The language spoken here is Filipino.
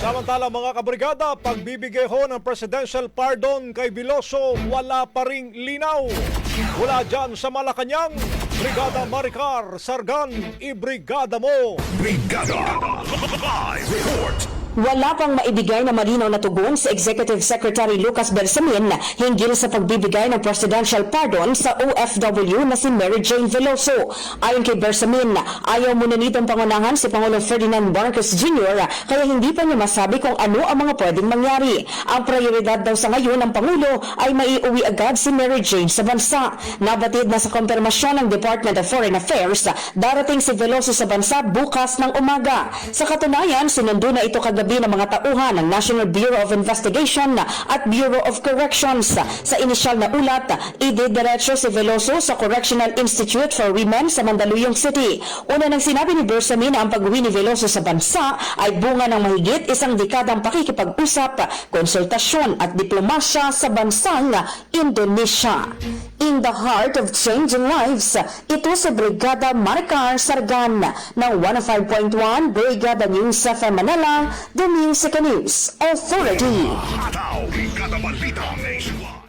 Samantala mga kabrigada, pagbibigay ho ng presidential pardon kay Veloso, wala pa ring linaw. Mula dyan sa Malacanang, Brigada Maricar Sargan, ibrigada mo! Brigada Live Report. Wala pang maibigay na malinaw na tugon sa Executive Secretary Lucas Bersamin hinggil sa pagbibigay ng presidential pardon sa OFW na si Mary Jane Veloso. Ayon kay Bersamin, ayaw muna nitong pangunahan si Pangulong Ferdinand Marcos Jr. kaya hindi pa niya masabi kung ano ang mga pwedeng mangyari. Ang prioridad daw sa ngayon ng Pangulo ay maiuwi agad si Mary Jane sa bansa. Nabatid na sa kompirmasyon ng Department of Foreign Affairs, darating si Veloso sa bansa bukas ng umaga. Sa katunayan, sinundo na ito kagabi ng mga tauhan ng National Bureau of Investigation at Bureau of Corrections. Sa inisyal na ulat, idediretso si Veloso sa Correctional Institute for Women sa Mandaluyong City. Una nang sinabi ni Bersamin na ang pag-uwi ni Veloso sa bansa ay bunga ng mahigit isang dekadang pakikipag-usap, konsultasyon at diplomasya sa bansang Indonesia. In the heart of changing lives, ito si Brigada Maricar Sargan ng 105.1 Brigada News FM Manila, The Music News Authority. Hataw, Brigada Balita